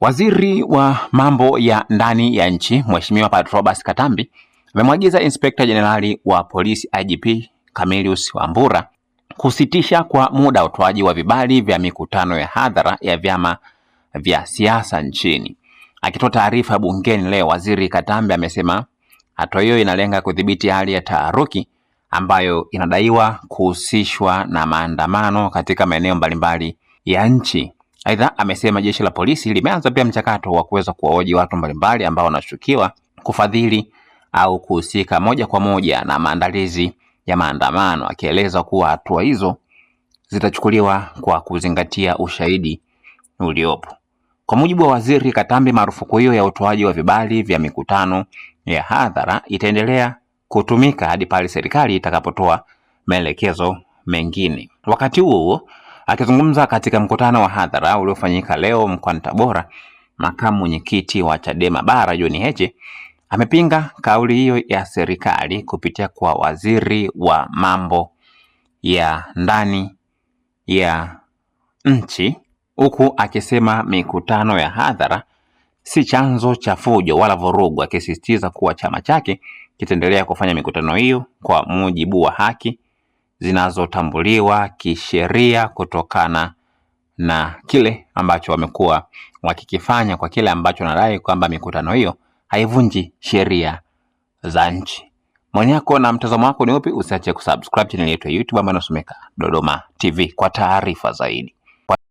Waziri wa mambo ya ndani ya nchi Mheshimiwa Patrobas Katambi amemwagiza Inspekta Jenerali wa Polisi IGP Camillus Wambura kusitisha kwa muda utoaji wa vibali vya mikutano ya hadhara ya vyama vya siasa nchini. Akitoa taarifa bungeni leo, Waziri Katambi amesema hatua hiyo inalenga kudhibiti hali ya taharuki ambayo inadaiwa kuhusishwa na maandamano katika maeneo mbalimbali ya nchi. Aidha, amesema jeshi la polisi limeanza pia mchakato wa kuweza kuwahoji watu mbalimbali ambao wanashukiwa kufadhili au kuhusika moja kwa moja na maandalizi ya maandamano, akieleza kuwa hatua hizo zitachukuliwa kwa kuzingatia ushahidi uliopo. Kwa mujibu wa Waziri Katambi, marufuku hiyo ya utoaji wa vibali vya mikutano ya hadhara itaendelea kutumika hadi pale serikali itakapotoa maelekezo mengine. Wakati huo, akizungumza katika mkutano wa hadhara uliofanyika leo mkoani Tabora, makamu mwenyekiti wa Chadema Bara John Heche amepinga kauli hiyo ya serikali kupitia kwa waziri wa mambo ya ndani ya nchi, huku akisema mikutano ya hadhara si chanzo cha fujo wala vurugu, akisisitiza kuwa chama chake kitaendelea kufanya mikutano hiyo kwa mujibu wa haki zinazotambuliwa kisheria kutokana na kile ambacho wamekuwa wakikifanya, kwa kile ambacho nadai kwamba mikutano hiyo haivunji sheria za nchi. Maoni yako na mtazamo wako ni upi? Usiache kusubscribe channel yetu ya YouTube ambayo inasomeka Dodoma TV kwa taarifa zaidi.